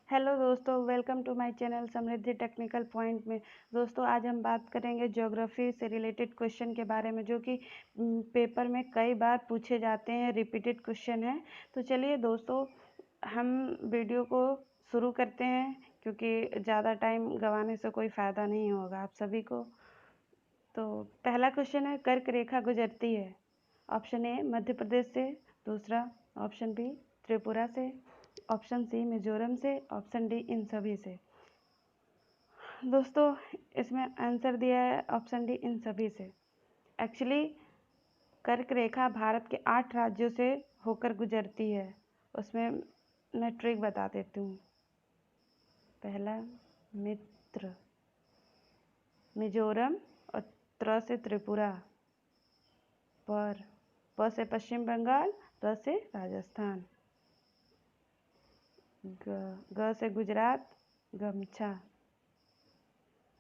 Hello दोस्तों, welcome to my channel Samriddhi technical point में। दोस्तों, आज हम बात करेंगे ज्योग्राफी से रिलेटेड क्वेश्चन के बारे में, जो कि पेपर में कई बार पूछे जाते हैं, रिपीटेड क्वेश्चन है। तो चलिए दोस्तों, हम वीडियो को शुरू करते हैं, क्योंकि ज़्यादा टाइम गंवाने से कोई फ़ायदा नहीं होगा आप सभी को। तो पहला क्वेश्चन है, कर्क रेखा गुजरती है। ऑप्शन ए मध्य प्रदेश से, दूसरा ऑप्शन बी त्रिपुरा से, ऑप्शन सी मिजोरम से, ऑप्शन डी इन सभी से। दोस्तों, इसमें आंसर दिया है ऑप्शन डी इन सभी से। एक्चुअली कर्क रेखा भारत के 8 राज्यों से होकर गुजरती है। उसमें मैं ट्रिक बता देती हूँ। पहला मित्र, मिजोरम, और त्र से त्रिपुरा, प से पश्चिम बंगाल, र से राजस्थान, ग से गुजरात, गमछा,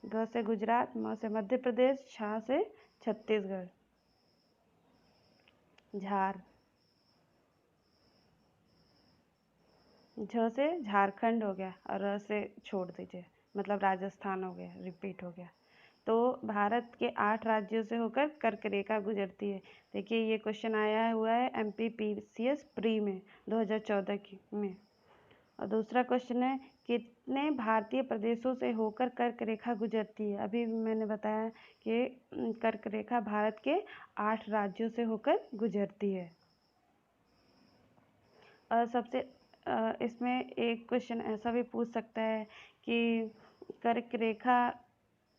ग से गुजरात, म से मध्य प्रदेश, छ से छत्तीसगढ़, झार, झ से झारखंड हो गया, और र से छोड़ दीजिए, मतलब राजस्थान हो गया, रिपीट हो गया। तो भारत के 8 राज्यों से होकर कर्क रेखा गुजरती है। देखिए, ये क्वेश्चन आया हुआ है MPPCS प्री में 2014 में। और दूसरा क्वेश्चन है, कितने भारतीय प्रदेशों से होकर कर्क रेखा गुजरती है। अभी मैंने बताया कि कर्क रेखा भारत के 8 राज्यों से होकर गुजरती है। और सबसे इसमें एक क्वेश्चन ऐसा भी पूछ सकता है कि कर्क रेखा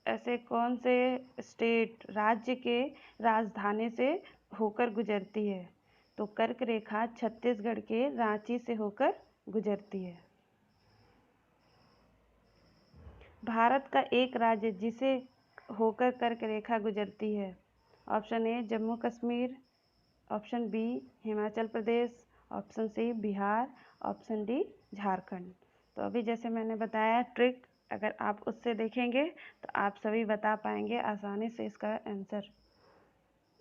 ऐसे कौन से स्टेट, राज्य के राजधानी से होकर गुजरती है। तो कर्क रेखा छत्तीसगढ़ के रांची से होकर गुजरती है। भारत का एक राज्य जिसे होकर कर्क रेखा गुजरती है। Option A Jammu Kashmir, option B Himachal Pradesh, option C Bihar, option D Jharkhand. तो अभी जैसे मैंने बताया ट्रिक, अगर आप उससे देखेंगे तो आप सभी बता पाएंगे आसानी से।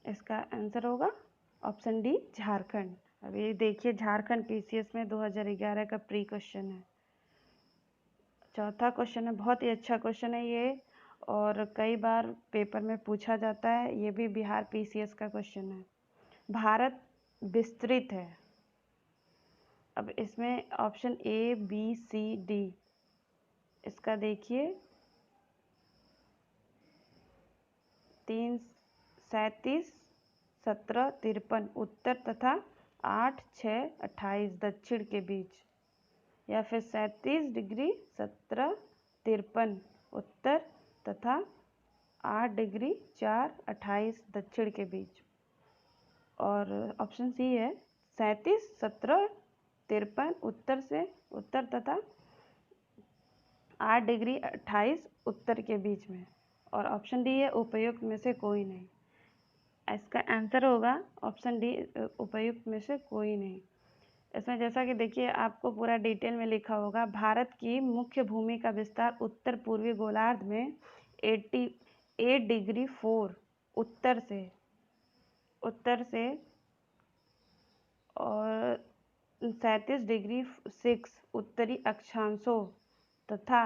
इसका आंसर होगा ऑप्शन डी झारखंड। अभी देखिए, झारखंड PCS में 2011 का प्री क्वेश्चन है। चौथा क्वेश्चन है, बहुत ही अच्छा क्वेश्चन है ये, और कई बार पेपर में पूछा जाता है। ये भी बिहार PCS का क्वेश्चन है। भारत विस्तृत है। अब इसमें option A B C D, इसका देखिए 3, 37, 17, 53 उत्तर तथा 8, 6, 28 दक्षिण के बीच, या फिर 37 डिग्री 17, 53 उत्तर तथा 8 डिग्री 4, 28 दक्षिण के बीच। और ऑप्शन सी है 37, 17, 53 उत्तर तथा 8 डिग्री 28 उत्तर के बीच में। और ऑप्शन डी है उपर्युक्त में से कोई नहीं। इसका आंसर होगा ऑप्शन डी, उपर्युक्त में से कोई नहीं। इसमें जैसा कि देखिए, आपको पूरा डिटेल में लिखा होगा, भारत की मुख्य भूमि का विस्तार उत्तर पूर्वी गोलार्ध में 88 डिग्री 4 उत्तर से और 37 डिग्री 6 उत्तरी अक्षांशों तथा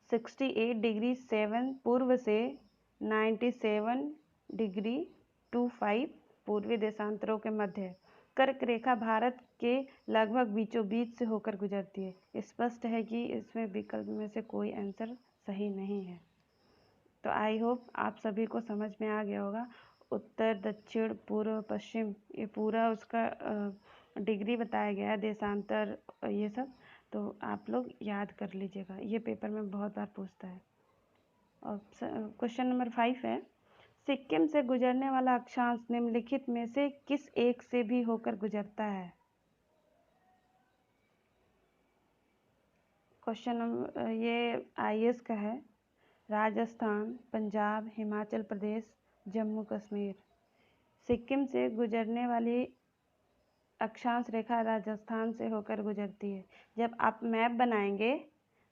68 डिग्री 7 पूर्व से 97 डिग्री 25 पूर्वी देशांतरों के मध्य। कर्क रेखा भारत के लगभग बीचों बीच से होकर गुजरती है। स्पष्ट है कि इसमें विकल्प में से कोई आंसर सही नहीं है। तो आई होप आप सभी को समझ में आ गया होगा। उत्तर, दक्षिण, पूर्व, पश्चिम, ये पूरा उसका डिग्री बताया गया है, देशांतर, ये सब। तो आप लोग याद कर लीजिएगा, ये पेपर में बहुत बार पूछता है। और क्वेश्चन नंबर 5 है, सिक्किम से गुजरने वाला अक्षांश निम्नलिखित में से किस एक से भी होकर गुजरता है। क्वेश्चन नंबर ये IAS का है। राजस्थान, पंजाब, हिमाचल प्रदेश, जम्मू कश्मीर। सिक्किम से गुजरने वाली अक्षांश रेखा राजस्थान से होकर गुजरती है। जब आप मैप बनाएंगे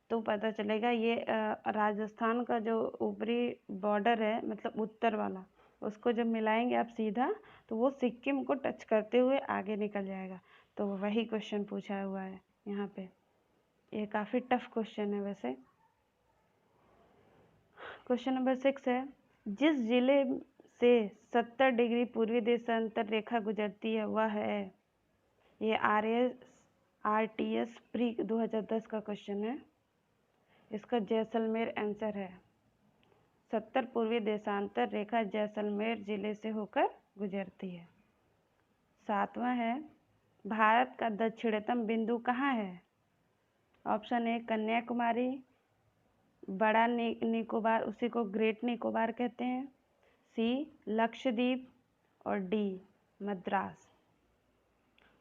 तो पता चलेगा, ये राजस्थान का जो ऊपरी बॉर्डर है, मतलब उत्तर वाला, उसको जब मिलाएंगे आप सीधा, तो वो सिक्किम को टच करते हुए आगे निकल जाएगा। तो वही क्वेश्चन पूछा हुआ है। यहाँ पे। ये काफ़ी टफ क्वेश्चन है वैसे। क्वेश्चन नंबर 6 है, जिस जिले से 70 डिग्री पूर्वी देशांतर रेखा गुजरती है वह है, ये RTS प्री 2010 का क्वेश्चन है। इसका जैसलमेर आंसर है। 70 पूर्वी देशांतर रेखा जैसलमेर जिले से होकर गुजरती है। 7वां है, भारत का दक्षिणतम बिंदु कहाँ है? ऑप्शन ए कन्याकुमारी, बड़ा निकोबार, उसी को ग्रेट निकोबार कहते हैं, सी लक्षद्वीप और डी मद्रास।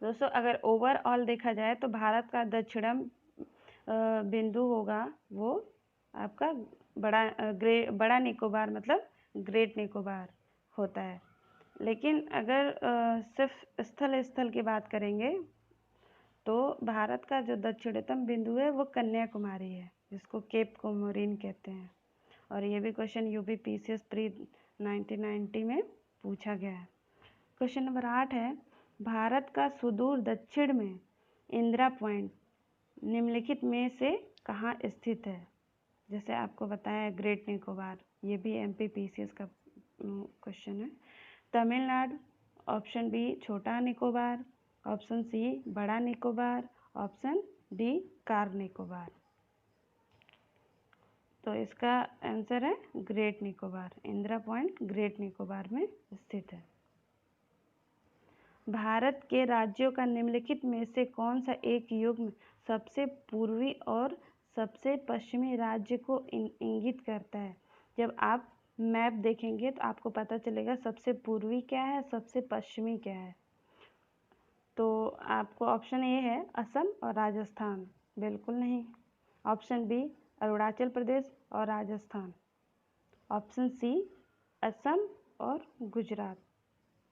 दोस्तों अगर ओवरऑल देखा जाए तो भारत का दक्षिणम बिंदु होगा वो आपका बड़ा निकोबार मतलब ग्रेट निकोबार होता है। लेकिन अगर सिर्फ स्थल की बात करेंगे तो भारत का जो दक्षिणतम बिंदु है वो कन्याकुमारी है, जिसको केप कोमोरिन कहते हैं। और ये भी क्वेश्चन यूपी PCS प्री 1990 में पूछा गया है। क्वेश्चन नंबर 8 है, भारत का सुदूर दक्षिण में इंदिरा पॉइंट निम्नलिखित में से कहाँ स्थित है? जैसे आपको बताया ग्रेट निकोबार, ये भी MP PCS का क्वेश्चन है। तमिलनाडु, ऑप्शन बी छोटा निकोबार, ऑप्शन सी बड़ा Nicobar, option D car Nicobar. तो इसका आंसर है great Nicobar. Indira point great Nicobar में स्थित है। भारत के राज्यों का निम्नलिखित में से कौन सा एक युग्म सबसे पूर्वी और सबसे पश्चिमी राज्य को इंगित करता है? जब आप मैप देखेंगे तो आपको पता चलेगा सबसे पूर्वी क्या है, सबसे पश्चिमी क्या है। तो आपको ऑप्शन ए है असम और राजस्थान, बिल्कुल नहीं। ऑप्शन बी अरुणाचल प्रदेश और राजस्थान। ऑप्शन सी असम और गुजरात।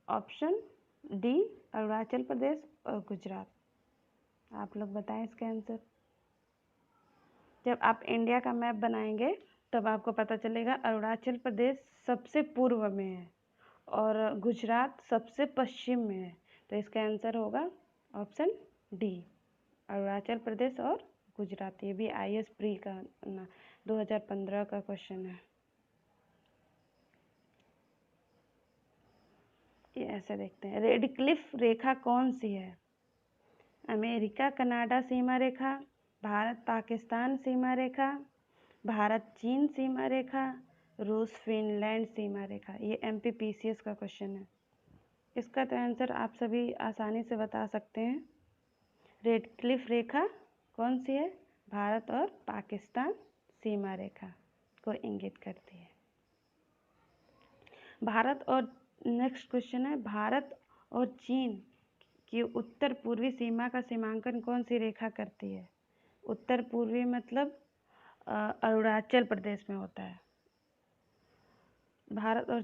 ऑप्शन डी अरुणाचल प्रदेश और गुजरात। आप लोग बताएं इसका आंसर। जब आप इंडिया का मैप बनाएंगे तब आपको पता चलेगा अरुणाचल प्रदेश सबसे पूर्व में है और गुजरात सबसे पश्चिम में है। तो इसका आंसर होगा ऑप्शन डी अरुणाचल प्रदेश और गुजरात। ये भी IAS प्री का 2015 का क्वेश्चन है। ये ऐसे देखते हैं, रेडक्लिफ रेखा कौन सी है? अमेरिका कनाडा सीमा रेखा, भारत पाकिस्तान सीमा रेखा, भारत चीन सीमा रेखा, रूस फिनलैंड सीमा रेखा। ये MP PCS का क्वेश्चन है। इसका तो आंसर आप सभी आसानी से बता सकते हैं। रेडक्लिफ रेखा कौन सी है? भारत और पाकिस्तान सीमा रेखा को इंगित करती है। भारत और नेक्स्ट क्वेश्चन है, भारत और चीन की उत्तर पूर्वी सीमा का सीमांकन कौन सी रेखा करती है? उत्तर पूर्वी मतलब अरुणाचल प्रदेश में होता है। भारत और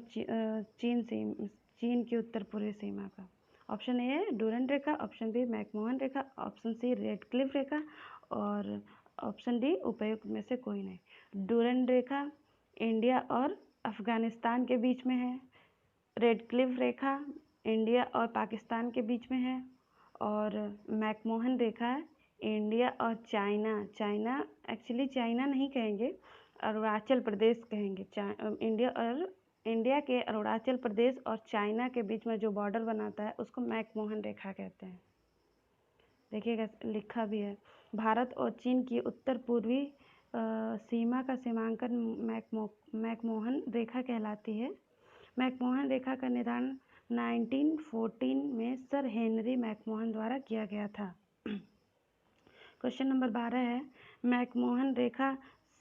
चीन की उत्तर पूर्वी सीमा का ऑप्शन ए है डूरंड रेखा, ऑप्शन बी मैकमोहन रेखा, ऑप्शन सी रेडक्लिफ रेखा और ऑप्शन डी उपयुक्त में से कोई नहीं। डूरंड रेखा इंडिया और अफगानिस्तान के बीच में है। रेडक्लिफ रेखा इंडिया और पाकिस्तान के बीच में है और मैकमोहन रेखा इंडिया और चाइना एक्चुअली चाइना नहीं कहेंगे, अरुणाचल प्रदेश कहेंगे। इंडिया के अरुणाचल प्रदेश और चाइना के बीच में जो बॉर्डर बनाता है उसको मैकमोहन रेखा कहते हैं। देखिएगा लिखा भी है, भारत और चीन की उत्तर पूर्वी सीमा का सीमांकन मैकमोहन रेखा कहलाती है। मैकमोहन रेखा का निर्धारण 1914 में सर हेनरी मैकमोहन द्वारा किया गया था। क्वेश्चन नंबर 12 है, मैकमोहन रेखा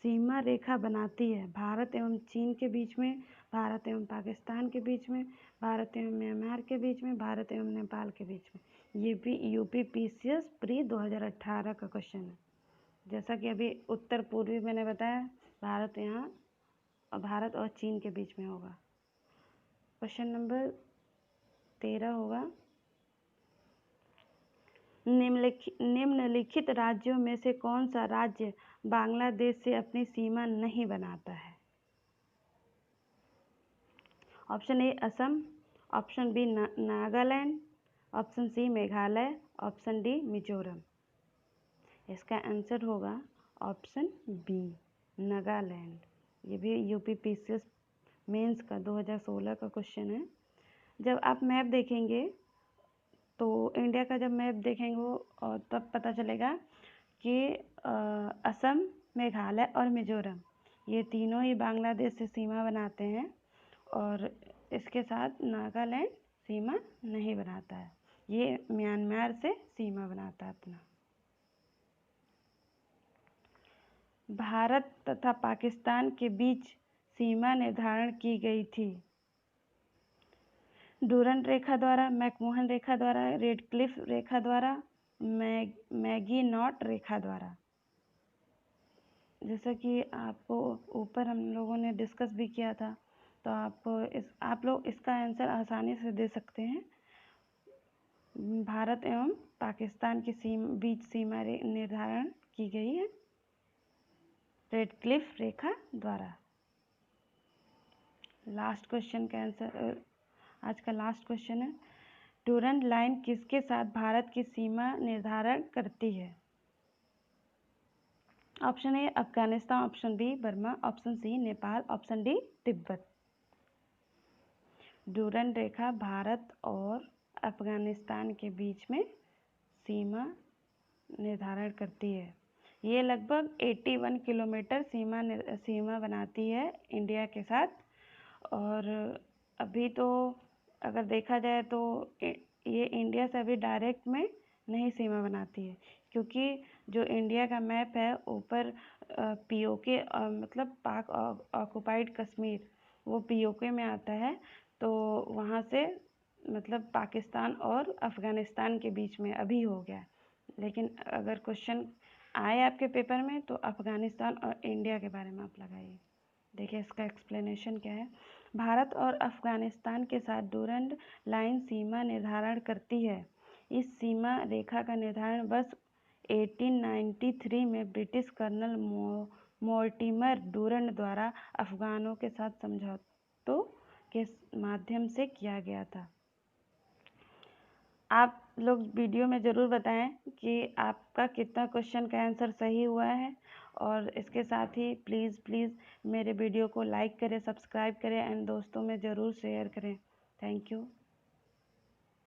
सीमा रेखा बनाती है भारत एवं चीन के बीच में, भारत एवं पाकिस्तान के बीच में, भारत एवं म्यांमार के बीच में, भारत एवं नेपाल के बीच में। ये भी यूपी PCS प्री 2018 का क्वेश्चन है। जैसा कि अभी उत्तर पूर्वी मैंने बताया, भारत और चीन के बीच में होगा। क्वेश्चन नंबर 13 होगा, निम्नलिखित राज्यों में से कौन सा राज्य बांग्लादेश से अपनी सीमा नहीं बनाता है? Option A Assam, option B Nagaland, option C Meghalaya, option D Mizoram. इसका आंसर होगा ऑप्शन बी, नागालैंड। ये भी यूपीपीसीएस मेंस का 2016 का क्वेश्चन है। जब आप मैप देखेंगे तो इंडिया का जब मैप देखेंगे और तब पता चलेगा कि असम, मेघालय और मिजोरम ये तीनों ही बांग्लादेश से सीमा बनाते हैं और इसके साथ नागालैंड सीमा नहीं बनाता है, ये म्यांमार से सीमा बनाता है अपना। भारत तथा पाकिस्तान के बीच सीमा निर्धारण की गई थी। डूरंड रेखा द्वारा, मैकमोहन रेखा द्वारा, रेडक्लिफ रेखा द्वारा, मैगीनॉट रेखा द्वारा। जैसा कि आपको ऊपर हम लोगों ने डिस्कस भी किया था, तो आप लोग इसका आंसर आसानी से दे सकते हैं। भारत एवं पाकिस्तान के बीच सीमा निर्धारण की गई है रेडक्लिफ रेखा द्वारा। लास्ट क्वेश्चन का आंसर, आज का लास्ट क्वेश्चन है, डूरंड लाइन किसके साथ भारत की सीमा निर्धारण करती है? Option A Afghanistan, option B Burma, option C Nepal, option D Tibet. Durand रेखा भारत और अफगानिस्तान के बीच में सीमा निर्धारण करती है। ये लगभग 81 किलोमीटर सीमा बनाती है इंडिया के साथ। और अभी तो अगर देखा जाए तो ये इंडिया से अभी डायरेक्ट में नहीं सीमा बनाती है, क्योंकि जो इंडिया का मैप है ऊपर पीओके मतलब पाक ऑक्युपाइड कश्मीर, वो पीओके में आता है, तो वहाँ से मतलब पाकिस्तान और अफ़गानिस्तान के बीच में अभी हो गया। लेकिन अगर क्वेश्चन आए आपके पेपर में तो अफ़गानिस्तान और इंडिया के बारे में आप लगाइए। देखिए इसका एक्सप्लेनेशन क्या है। भारत और अफ़गानिस्तान के साथ डूरंड लाइन सीमा निर्धारण करती है। इस सीमा रेखा का निर्धारण वर्ष 1893 में ब्रिटिश कर्नल मोर्टिमर डूरंड द्वारा अफ़गानों के साथ समझौतों के माध्यम से किया गया था। आप लोग वीडियो में ज़रूर बताएं कि आपका कितना क्वेश्चन का आंसर सही हुआ है, और इसके साथ ही प्लीज़ मेरे वीडियो को लाइक करें, सब्सक्राइब करें एंड दोस्तों में ज़रूर शेयर करें। Thank you.